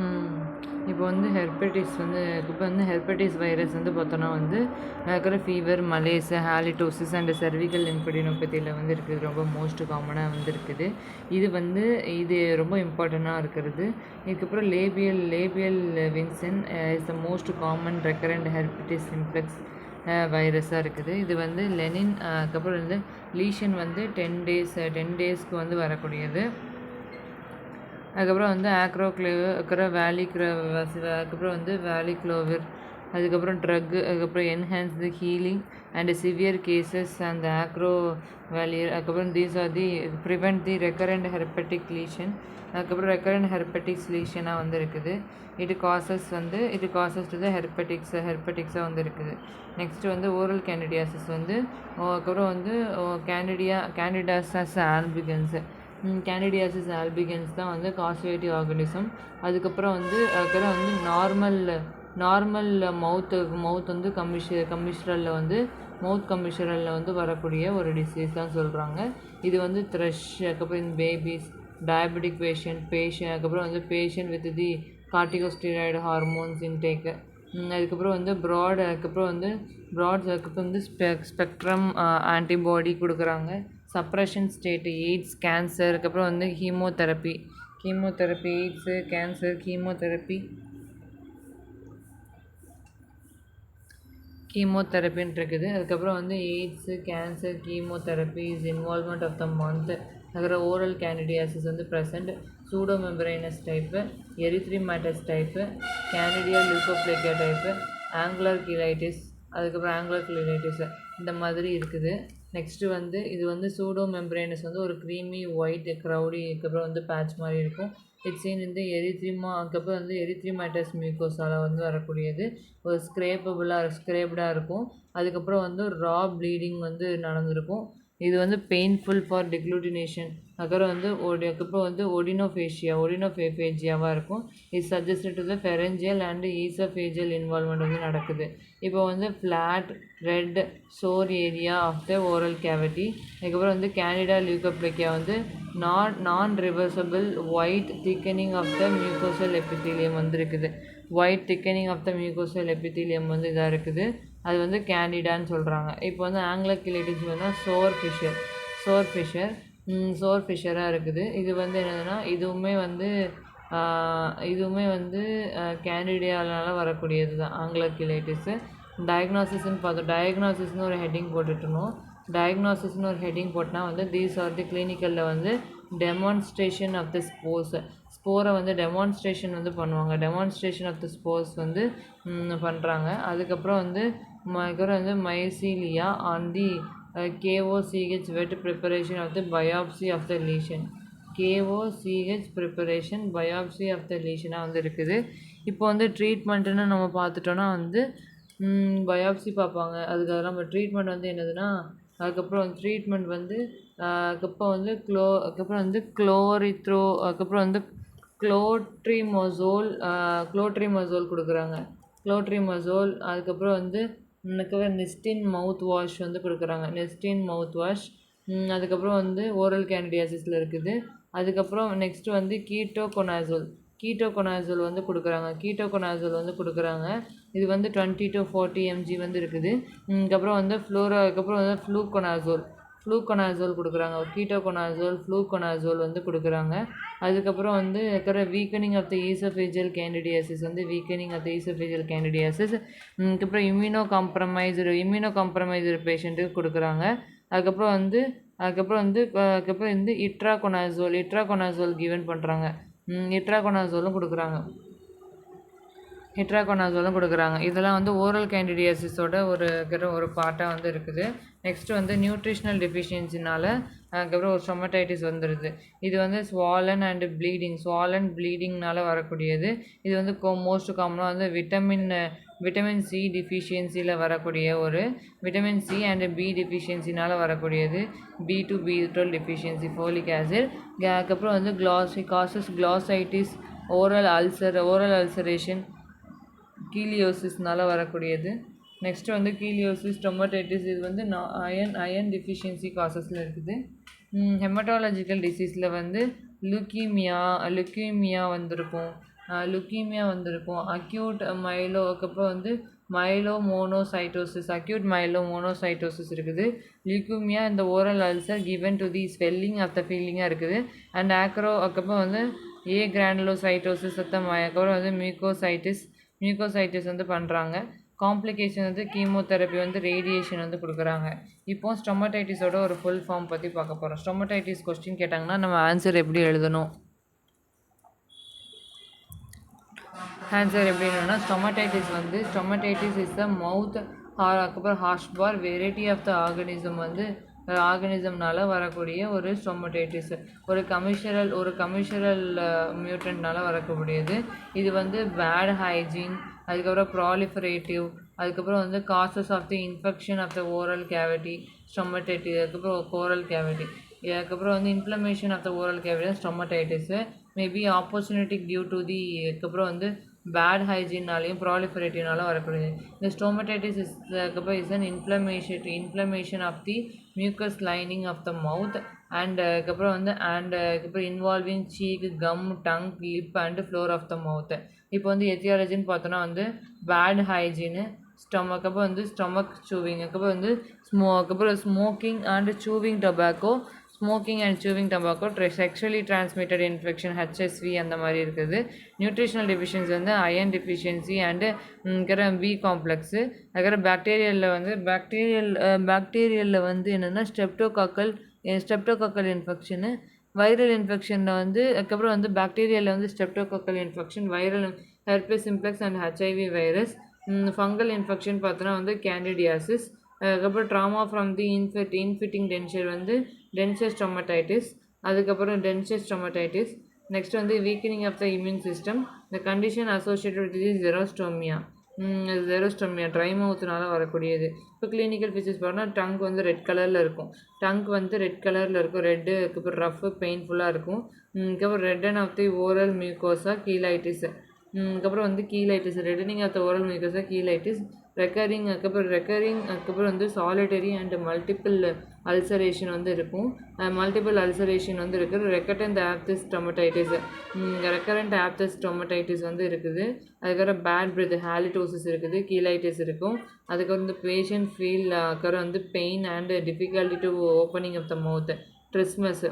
ம். இப்போ வந்து ஹெர்பெட்டிஸ் வைரஸ் வந்து பார்த்தோன்னா வந்து இருக்கிற fever, malaise, halitosis and cervical லிம்படினோபதியில் வந்து இருக்குது. ரொம்ப மோஸ்ட் காமனாக வந்து இருக்குது. இது ரொம்ப இம்பார்ட்டண்ட்டாக இருக்கிறது. இதுக்கப்புறம் labial vincent is the most common recurrent herpetic simplex வைரஸாக இருக்குது. இது வந்து அதுக்கப்புறம் வந்து லீஷன் வந்து 10 டேஸ்க்கு வந்து வரக்கூடியது. அதுக்கப்புறம் வந்து அதுக்கப்புறம் வந்து வேலிக்ளோவிர், அதுக்கப்புறம் ட்ரக்கு, அதுக்கப்புறம் enhance the healing and severe cases அந்த வேலியர். அதுக்கப்புறம் these are the prevent the recurrent herpetic lesion. அதுக்கப்புறம் ரெக்கரண்ட் ஹெர்பெட்டிக்ஸ் லீஷனாக வந்து இருக்குது. இது காசஸ் டு த ஹெர்பெட்டிக்ஸாக வந்து இருக்குது. நெக்ஸ்ட்டு வந்து ஓரல் கேண்டிடியாசிஸ் வந்து அதுக்கப்புறம் வந்து கேண்டிடாசஸ் ஆல்பிகன்ஸ். கேண்டிடியாசிஸ் ஆல்பிகன்ஸ் தான் வந்து காசுவேட்டிவ் ஆர்கனிசம். அதுக்கப்புறம் வந்து நார்மல் மவுத் வந்து மவுத் கமிஷரலில் வந்து வரக்கூடிய ஒரு டிசீஸ் தான் சொல்கிறாங்க. இது வந்து த்ரஷ், அதுக்கப்புறம் இந்த பேபிஸ், டயபெட்டிக் அதுக்கப்புறம் வந்து patient with the corticosteroid hormones intake. அதுக்கப்புறம் வந்து அதுக்கப்புறம் வந்து ஸ்பெக்ட்ரம் ஆன்டிபாடி கொடுக்குறாங்க. சப்ரஷன் ஸ்டேட்டு, எய்ட்ஸ், கேன்சர், அதுக்கப்புறம் வந்து கீமோதெரப்பி, எய்ட்ஸு, கேன்சர், கீமோதெரப்பின்னு இருக்குது. அதுக்கப்புறம் வந்து AIDS, cancer, chemotherapy is involvement of the mouth. அதுக்கப்புறம் ஓரல் கேண்டிடியாசிஸ் வந்து present, pseudomembranous type, erythematous type, candida leukoplakia type, angular cheilitis, இந்த மாதிரி இருக்குது. நெக்ஸ்ட்டு வந்து இது வந்து சூடோமெம்பரேனஸ் வந்து ஒரு க்ரீமி ஒயிட் க்ரௌடி, அதுக்கப்புறம் வந்து பேட்ச் மாதிரி இருக்கும். இட்ஸ் சீன் இந்த அதுக்கப்புறம் வந்து எரித்ரிமேட்டஸ் மியூக்கோஸால் வந்து வரக்கூடியது. ஒரு ஸ்க்ரேப்டாக இருக்கும். அதுக்கப்புறம் வந்து ரா ப்ளீடிங் வந்து நடந்திருக்கும். இது வந்து பெயின்ஃபுல் ஃபார் டிக்ளூட்டினேஷன். அதுக்கப்புறம் வந்து ஒடினோஃபேஜியாவாக இருக்கும். இது suggested to the pharyngeal and oesophageal involvement வந்து நடக்குது. இப்போ வந்து flat red sore area of the oral cavity. அதுக்கப்புறம் வந்து கேண்டிடா லியூகோப்ளேக்கியா வந்து non reversible white thickening of the mucosal epithelium வந்து இருக்குது. White thickening of the mucosal epithelium வந்து இதாக இருக்குது. அது வந்து கேண்டிடான்னு சொல்கிறாங்க. இப்போ வந்து ஆங்குலர் கிளைட்டிஸ் வந்து சோர் ஃபிஷராக இருக்குது. இது வந்து என்னதுன்னா இதுவுமே வந்து கேண்டிடியால வரக்கூடியது தான் ஆங்குலர் கிளைட்டிஸு. டயக்னாசிஸ்னு ஒரு ஹெட்டிங் போட்டுட்டணும். டயக்னாசிஸ்னு ஒரு ஹெட்டிங் போட்டால் வந்து தீஸ் ஆர் தி கிளினிக்கலில் வந்து டெமான்ஸ்ட்ரேஷன் ஆஃப் த ஸ்போரை வந்து டெமான்ஸ்ட்ரேஷன் வந்து பண்ணுவாங்க. டெமான்ஸ்ட்ரேஷன் ஆஃப் த ஸ்போர்ஸ் வந்து பண்ணுறாங்க. அதுக்கப்புறம் வந்து mycelia on the KOCH wet preparation of the biopsy of the lesion. KOCH preparation biopsy of the lesion வந்து இருக்குது. இப்போ வந்து ட்ரீட்மெண்ட்டுன்னு நம்ம பார்த்துட்டோன்னா வந்து பயாப்சி பார்ப்பாங்க. அதுக்கப்புறம் நம்ம ட்ரீட்மெண்ட் வந்து என்னதுன்னா அதுக்கப்புறம் ட்ரீட்மெண்ட் வந்து அதுக்கப்புறம் வந்து குளோட்ரிமோசோல் கொடுக்குறாங்க. அதுக்கப்புறம் வந்து நெஸ்டின் மவுத் வாஷ் வந்து கொடுக்குறாங்க. அதுக்கப்புறம் வந்து ஓரல் கேண்டிடியாசிஸில் இருக்குது. அதுக்கப்புறம் நெக்ஸ்ட்டு வந்து கீட்டோகொனாசோல் வந்து கொடுக்குறாங்க. இது வந்து 20 to 40 mg வந்து இருக்குது. அதுக்கப்புறம் வந்து ஃப்ளூகொனாசோல் கொடுக்குறாங்க. ஃப்ளூகொனாசோல் வந்து கொடுக்குறாங்க. அதுக்கப்புறம் வந்து weakening of the oesophageal candidiasis. அதுக்கப்புறம் இம்யூனோ காம்ப்ரமைஸ்டு பேஷண்ட்டுக்கு கொடுக்குறாங்க. அதுக்கப்புறம் வந்து இட்ராகொனாசோல் கிவன் பண்ணுறாங்க. இட்ராகொனாசோலும் கொடுக்குறாங்க. இதெல்லாம் வந்து ஓரல் கேண்டிடியாசிஸோட ஒரு பார்ட்டாக வந்து இருக்குது. நெக்ஸ்ட்டு வந்து நியூட்ரிஷனல் டெஃபிஷியன்சினால் அதுக்கப்புறம் ஒரு ஸ்டொமடைட்டிஸ் வந்துடுது. இது வந்து ஸ்வாலன் ப்ளீடிங்னால் வரக்கூடியது. இது வந்து மோஸ்ட் காமனாக வந்து விட்டமின் சி டிஃபிஷியன்சியில் வரக்கூடிய ஒரு விட்டமின் சி அண்ட் பி டிஃபிஷியன்சினால் வரக்கூடியது. B12 deficiency, folic acid. அதுக்கப்புறம் வந்து கிளாசைட்டிஸ், ஓரல் அல்சரேஷன், கீலியோசிஸ்னால் வரக்கூடியது. நெக்ஸ்ட்டு வந்து கீலியோசிஸ், ஸ்டொமடைட்டிஸ். இது வந்து அயன் டிஃபிஷியன்சி காசஸில் இருக்குது. ஹெமட்டாலஜிக்கல் டிசீஸில் வந்து லுக்கீமியா வந்திருக்கும். லுக்கீமியா வந்திருக்கும். அக்யூட் மைலோ அதுக்கப்புறம் வந்து மைலோமோனோசைட்டோசிஸ் அக்யூட் மைலோமோனோசைட்டோசிஸ் இருக்குது. லியூக்கீமியா இந்த oral ulcer given to the swelling of the ஃபீலிங்காக இருக்குது. அண்ட் அதுக்கப்புறம் வந்து கிரானுலோசைட்டோசிஸ் அதுக்கப்புறம் வந்து மியூக்கோசைட்டிஸ் வந்து பண்ணுறாங்க. காம்ப்ளிகேஷன் வந்து கீமோதெரப்பி வந்து ரேடியேஷன் வந்து கொடுக்குறாங்க. இப்போ ஸ்டொமடைட்டிஸோட ஒரு ஃபுல் ஃபார்ம் பற்றி பார்க்க போகிறோம். ஸ்டொமடைட்டிஸ் கொஸ்டின் கேட்டாங்கன்னா நம்ம ஆன்சர் எப்படி எழுதணும்? ஆன்சர் எப்படின்னா ஸ்டொமடைட்டிஸ் இஸ் த மவுத் அதுக்கப்புறம் ஹாஷ்பார் வெரைட்டி ஆஃப் த ஆர்கனிசம்னால வரக்கூடிய ஒரு ஸ்டொமடைட்டிஸ். ஒரு கமிஷரல் மியூட்டன்ட்னால வரக்கூடியது. இது வந்து பேட் ஹைஜீன் அதுக்கப்புறம் ப்ராலிஃபரேட்டிவ் அதுக்கப்புறம் வந்து causes of the infection of the oral cavity stomatitis அதுக்கப்புறம் ஓரல் கேவிட்டி அதுக்கப்புறம் வந்து inflammation of the oral cavity stomatitis maybe opportunity due to the அதுக்கப்புறம் வந்து பேட் ஹைஜீன்னாலையும் ப்ராலிஃபரேட்டிவ்னாலும் வரக்கூடியது. இந்த ஸ்டோமடைட்டிஸ் அதுக்கப்புறம் is an inflammation of the mucous lining of the mouth அதுக்கப்புறம் involving cheek gum tongue lip and floor of the mouth. இப்போ வந்து எத்தியாலஜின்னு பார்த்தோன்னா வந்து பேட் ஹைஜீனு அதுக்கப்புறம் வந்து ஸ்டொமக் சூவிங் அதுக்கப்புறம் வந்து smoking and chewing tobacco sexually transmitted infection HSV அந்த மாதிரி இருக்குது. நியூட்ரிஷனல் டெஃபிஷியன்சி வந்து iron deficiency and B complex அதுக்கப்புறம் பாக்டீரியலில் வந்து என்னென்னா ஸ்ட்ரெப்டோகாக்கல் இன்ஃபெக்ஷனு வைரல் இன்ஃபெக்ஷனில் வந்து அதுக்கப்புறம் வந்து பாக்டீரியாவில் வந்து streptococcal infection viral herpes simplex and HIV virus. Fungal infection பார்த்தோன்னா வந்து கேண்டிடியாசிஸ் அதுக்கப்புறம் trauma from the ill-fitting denture வந்து டென்ச்சர் ஸ்டொமடைட்டிஸ் நெக்ஸ்ட் வந்து weakening of the immune system இந்த condition associated with xerostomia dry மவுத்னால வரக்கூடியது. இப்போ கிளினிக்கல் ஃபீச்சர்ஸ் பார்த்தோன்னா டங்க் வந்து ரெட் கலரில் இருக்கும் ரெட்டு அதுக்கப்புறம் ரஃப் பெயின்ஃபுல்லாக இருக்கும். அதுக்கப்புறம் redden of the oral mucosa cheilitis அதுக்கப்புறம் வந்து reddening of the oral mucosa cheilitis அதுக்கப்புறம் வந்து சாலிட்டரி அண்ட் மல்டிபிள் அல்சரேஷன் வந்து இருக்கும். ரெக்கரண்ட் ஆப்தஸ் ஸ்டொமடைட்டிஸ் வந்து இருக்குது. அதுக்கப்புறம் பேட் பிரெத் ஹாலிடோசிஸ் இருக்குது கீலைட்டிஸ் இருக்கும். அதுக்கப்புறம் வந்து பேஷண்ட் ஃபீல் அதுக்கப்புறம் வந்து pain and difficulty to opening of the mouth trismus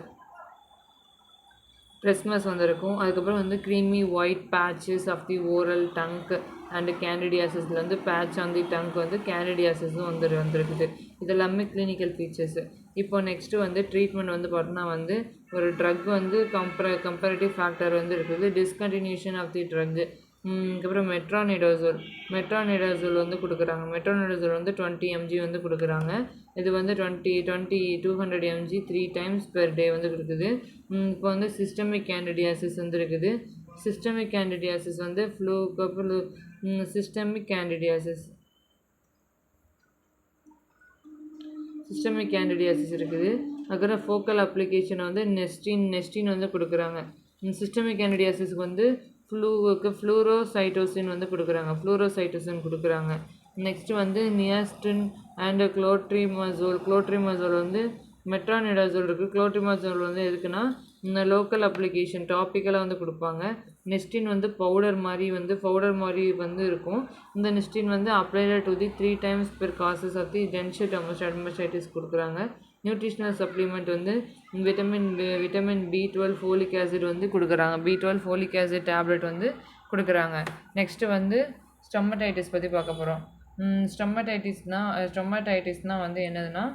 வந்து இருக்கும். அதுக்கப்புறம் வந்து creamy white patches of the oral tongue and கேண்டிடியாசிஸில் வந்து பேட்ச் ஆன் தி டங்க் வந்து கேண்டிடியாசிஸும் வந்துருக்குது. இதெல்லாமே கிளினிக்கல் ஃபீச்சர்ஸு. இப்போ நெக்ஸ்ட்டு வந்து ட்ரீட்மெண்ட் வந்து பார்த்தோன்னா வந்து ஒரு ட்ரக் வந்து கம்பேரிட்டிவ் ஃபேக்டர் வந்து இருக்குது. டிஸ்கண்டினியூஷன் ஆஃப் தி ட்ரக்கு அதுக்கப்புறம் மெட்ரானிடாசோல் வந்து கொடுக்குறாங்க. மெட்ரானிடாசோல் வந்து 20 mg வந்து கொடுக்குறாங்க. இது வந்து 200 mg 3 times per day வந்து கொடுக்குது. இப்போ வந்து சிஸ்டமிக் கேண்டிடியாசிஸ் வந்து இருக்குது. சிஸ்டமிக் கேண்டிடியாசிஸ் வந்து இருக்குது. அதுக்கப்புறம் ஃபோக்கல் அப்ளிகேஷன் வந்து நெஸ்டின் வந்து கொடுக்குறாங்க. சிஸ்டமிக் கேண்டிடியாசிஸ்க்கு வந்து ஃப்ளூரோசைட்டோசின் வந்து கொடுக்குறாங்க. நெக்ஸ்ட்டு வந்து நியாஸ்டின் அண்ட் குளோட்ரிமசோல் வந்து மெட்ரானிடாசோல் இருக்குது. குளோட்ரிமசோல் வந்து எதுக்குன்னா இந்த லோக்கல் அப்ளிகேஷன் டாப்பிக்கலாக வந்து கொடுப்பாங்க. நெஸ்டின் வந்து பவுடர் மாதிரி வந்து இருக்கும். இந்த நெஸ்டின் வந்து applied to the 3 times per causes of the denture dermatitis கொடுக்குறாங்க. நியூட்ரிஷனல் சப்ளிமெண்ட் வந்து விட்டமின் B12 ஃபோலிக் ஆசிட் வந்து கொடுக்குறாங்க. B12 ஃபோலிக் ஆசிட் டேப்லெட் வந்து கொடுக்குறாங்க. நெக்ஸ்ட்டு வந்து ஸ்டொமடைட்டிஸ் பற்றி பார்க்க போகிறோம். ஸ்டொமடைட்டிஸ்னால் வந்து என்னதுன்னா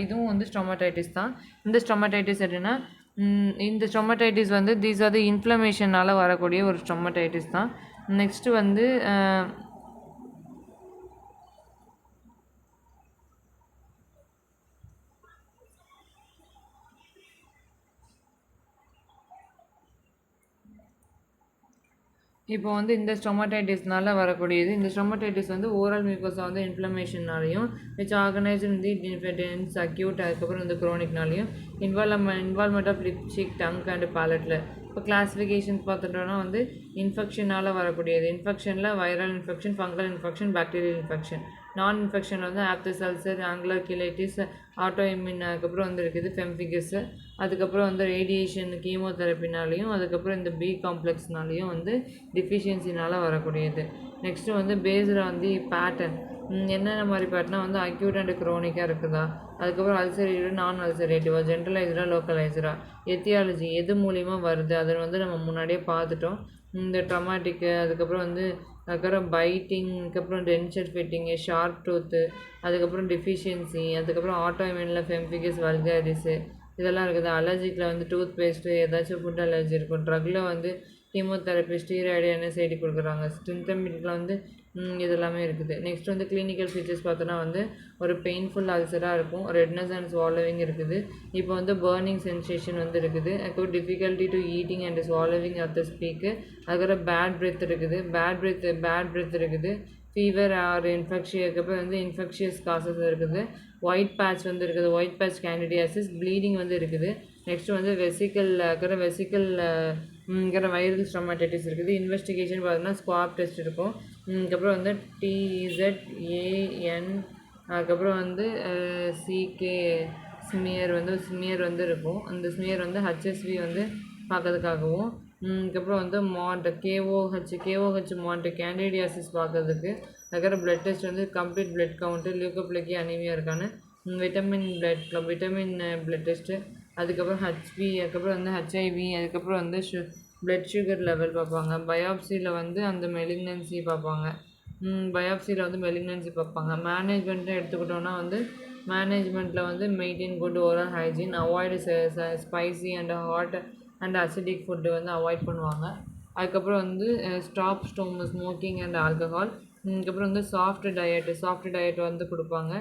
இதுவும் வந்து ஸ்டொமடைட்டிஸ் தான். இந்த ஸ்டொமடைட்டிஸ் எப்படின்னா இந்த ஸ்டொமடைட்டிஸ் வந்து தீஸ் ஆர் தி இன்ஃப்ளமேஷனால் வரக்கூடிய ஒரு ஸ்டொமடைட்டிஸ் தான். நெக்ஸ்ட்டு வந்து இப்போ வந்து இந்த ஸ்டொமடைட்டிஸ்னால வரக்கூடியது. இந்த ஸ்டொமடைட்டிஸ் வந்து ஓரல் மியூக்கோஸா வந்து இன்ஃப்ளமேஷன்னாலையும் ஆர்கனைஸ்ட் தி டிஃபெடன்ஸ் அக்யூட் அதுக்கப்புறம் வந்து க்ரோனிக்னாலையும் involvement of lip cheek tongue and பேலட்டில். இப்போ கிளாஸிஃபிகேஷன் பார்த்துட்டோன்னா வந்து இன்ஃபெக்ஷனால் வரக்கூடியது. இன்ஃபெக்ஷனில் viral infection fungal infection bacterial infection. நான் இன்ஃபெக்ஷன் வந்து aphthous ulcer, angular cheilitis, autoimmune, அதுக்கப்புறம் வந்து இருக்குது ஃபெம்ஃபிகஸ். அதுக்கப்புறம் வந்து ரேடியேஷன் கீமோதெரப்பினாலையும் அதுக்கப்புறம் இந்த பி காம்ப்ளெக்ஸ்னாலையும் வந்து டிஃபிஷியன்சினால் வரக்கூடியது. நெக்ஸ்ட்டு வந்து பேஸில் வந்து பேட்டர்ன் என்னென்ன மாதிரி பேட்டர்னா வந்து அக்யூட் அண்ட் க்ரோனிக்காக இருக்குதா, அதுக்கப்புறம் அல்சரேட்டிவ், நான் அல்சரேட்டிவா, ஜென்ரலைஸ்டா, லோக்கலைஸ்டா, எத்தியாலஜி எது மூலிமா வருது அதை வந்து நம்ம முன்னாடியே பார்த்துட்டோம். இந்த ட்ரமாட்டிக்கு, அதுக்கப்புறம் பைட்டிங், அதுக்கப்புறம் டென்ச்சர் ஃபிட்டிங்கு, ஷார்ப் டூத்து, அதுக்கப்புறம் டிஃபிஷியன்சி, அதுக்கப்புறம் ஆட்டோஇம்யூனில் ஃபெம்ஃபிகஸ் வல்காரிஸு இதெல்லாம் இருக்குது. அலர்ஜிக்கில் வந்து டூத் பேஸ்ட்டு, ஏதாச்சும் ஃபுட் அலர்ஜி இருக்கும். ட்ரக்கில் வந்து கீமோதெரப்பி, ஸ்டீராய்டு, என்எஸ்ஐடி கொடுக்குறாங்க. சிம்டமெட்டிக்கில் வந்து இதெல்லாமே இருக்குது. நெக்ஸ்ட் வந்து கிளினிக்கல் ஃபீச்சர்ஸ் பார்த்தோன்னா வந்து ஒரு பெயின்ஃபுல் அல்சராக இருக்கும், ரெட்னஸ் அண்ட் ஸ்வாலோவிங் இருக்குது. இப்போ வந்து பர்னிங் சென்சேஷன் வந்து இருக்குது. அதுக்கப்புறம் difficulty to eating and swallowing at the speak. அதுக்கப்புறம் பேட் பிரெத் இருக்குது, பேட் பிரெத் இருக்குது. ஃபீவர் ஆர் இன்ஃபெக்ஷன், அதுக்கப்புறம் வந்து இன்ஃபெக்ஷியஸ் காசஸ் இருக்குது. ஒயிட் பேட்ச் வந்து இருக்குது, ஒயிட் பேட்ச் கேண்டிடியாசிஸ், ப்ளீடிங் வந்து இருக்குது. நெக்ஸ்ட் வந்து வெசிக்கல்ங்கிற வைரல் ஸ்டொமேட்டைட்டிஸ் இருக்குது. இன்வெஸ்டிகேஷன் பார்த்தீங்கன்னா ஸ்குவாப் டெஸ்ட் இருக்கும். அதுக்கப்புறம் வந்து TZAN, அதுக்கப்புறம் வந்து CK ஸ்மியர் வந்து இருக்கும். அந்த ஸ்மியர் வந்து HSV வந்து பார்க்கறதுக்காகவும், அதுக்கப்புறம் வந்து KOH மாட் கேண்டிடியாசிஸ் பார்க்கறதுக்கு. அதுக்கப்புறம் பிளட் டெஸ்ட் வந்து கம்ப்ளீட் பிளட் கவுண்ட்டு, லியூக்கோப்ளேக்கி அனீமியா இருக்கான்னு, விட்டமின் பிளட் டெஸ்ட்டு, அதுக்கப்புறம் HB, அதுக்கப்புறம் வந்து HIV, அதுக்கப்புறம் வந்து பிளட் சுகர் லெவல் பார்ப்பாங்க. பயாப்சியில் வந்து அந்த மெலிக்னன்சி பார்ப்பாங்க. மேனேஜ்மெண்ட்டு எடுத்துக்கிட்டோன்னா வந்து மேனேஜ்மெண்ட்டில் வந்து maintain good oral hygiene, avoid spicy and hot and acidic food வந்து அவாய்ட் பண்ணுவாங்க. அதுக்கப்புறம் வந்து ஸ்டாப் ஸ்மோக்கிங் அண்ட் ஆல்கஹால். அதுக்கப்புறம் வந்து சாஃப்ட் டயட் வந்து கொடுப்பாங்க.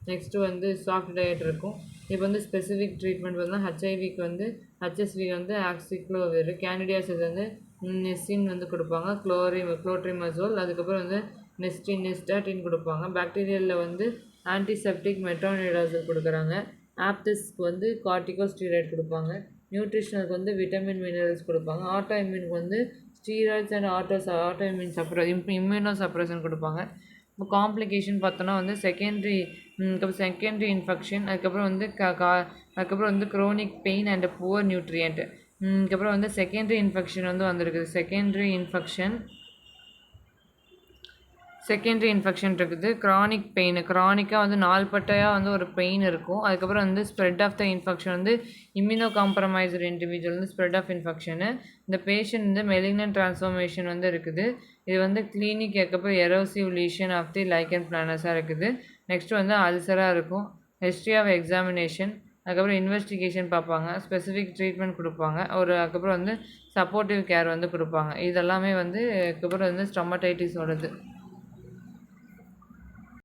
நெக்ஸ்ட்டு வந்து சாஃப்ட் டயட் இருக்கும். இப்போ வந்து ஸ்பெசிஃபிக் ட்ரீட்மெண்ட் பார்த்தீங்கன்னா HSV வந்து ஆக்சிக்ளோவிர், கேண்டிடியாசிஸ் வந்து நெஸ்டின் வந்து கொடுப்பாங்க, குளோட்ரிமசோல், அதுக்கப்புறம் வந்து நிஸ்டாட்டின் கொடுப்பாங்க. பாக்டீரியலில் வந்து ஆன்டிசெப்டிக் மெட்ரோனிடாசல் கொடுக்குறாங்க. ஆப்திஸ்க்கு வந்து கார்டிகோஸ்டீராய்டு கொடுப்பாங்க. நியூட்ரிஷனுக்கு வந்து விட்டமின் மினரல்ஸ் கொடுப்பாங்க. ஆட்டோ இம்யூனுக்கு வந்து steroids and auto immuno suppression கொடுப்பாங்க. இப்போ காம்ப்ளிகேஷன் பார்த்தோன்னா வந்து செகண்டரி இன்ஃபெக்ஷன், அதுக்கப்புறம் வந்து Kronig pain and poor nutrient. அதுக்கப்புறம் வந்து செகண்டரி இன்ஃபெக்ஷன் வந்து வந்திருக்குது. செகண்டரி இன்ஃபெக்ஷன் இருக்குது. க்ரானிக்காக வந்து நாள்பட்டையாக வந்து ஒரு பெயின் இருக்கும். அதுக்கப்புறம் வந்து ஸ்ப்ரெட் ஆஃப் த இன்ஃபெக்ஷன் வந்து இம்யூனோ காம்ப்ரமைஸ்டு இண்டிவிஜுவல் வந்து ஸ்ப்ரெட் ஆஃப் இன்ஃபெக்ஷனு. இந்த பேஷண்ட் வந்து மெலிக்னன்ட் ட்ரான்ஸ்ஃபார்மேஷன் வந்து இருக்குது. இது வந்து கிளினிக், அதுக்கப்புறம் எரோசிவ் லீஷன் ஆஃப் தி லைக்கன் பிளானஸாக இருக்குது. நெக்ஸ்ட்டு வந்து அல்சராக இருக்கும். ஹிஸ்ட்ரி ஆஃப் எக்ஸாமினேஷன், அதுக்கப்புறம் இன்வெஸ்டிகேஷன் பார்ப்பாங்க, ஸ்பெசிஃபிக் ட்ரீட்மெண்ட் கொடுப்பாங்க, அதுக்கப்புறம் வந்து சப்போர்ட்டிவ் கேர் வந்து கொடுப்பாங்க. இதெல்லாமே வந்து அதுக்கப்புறம் வந்து ஸ்டொமடைட்டிஸோடது.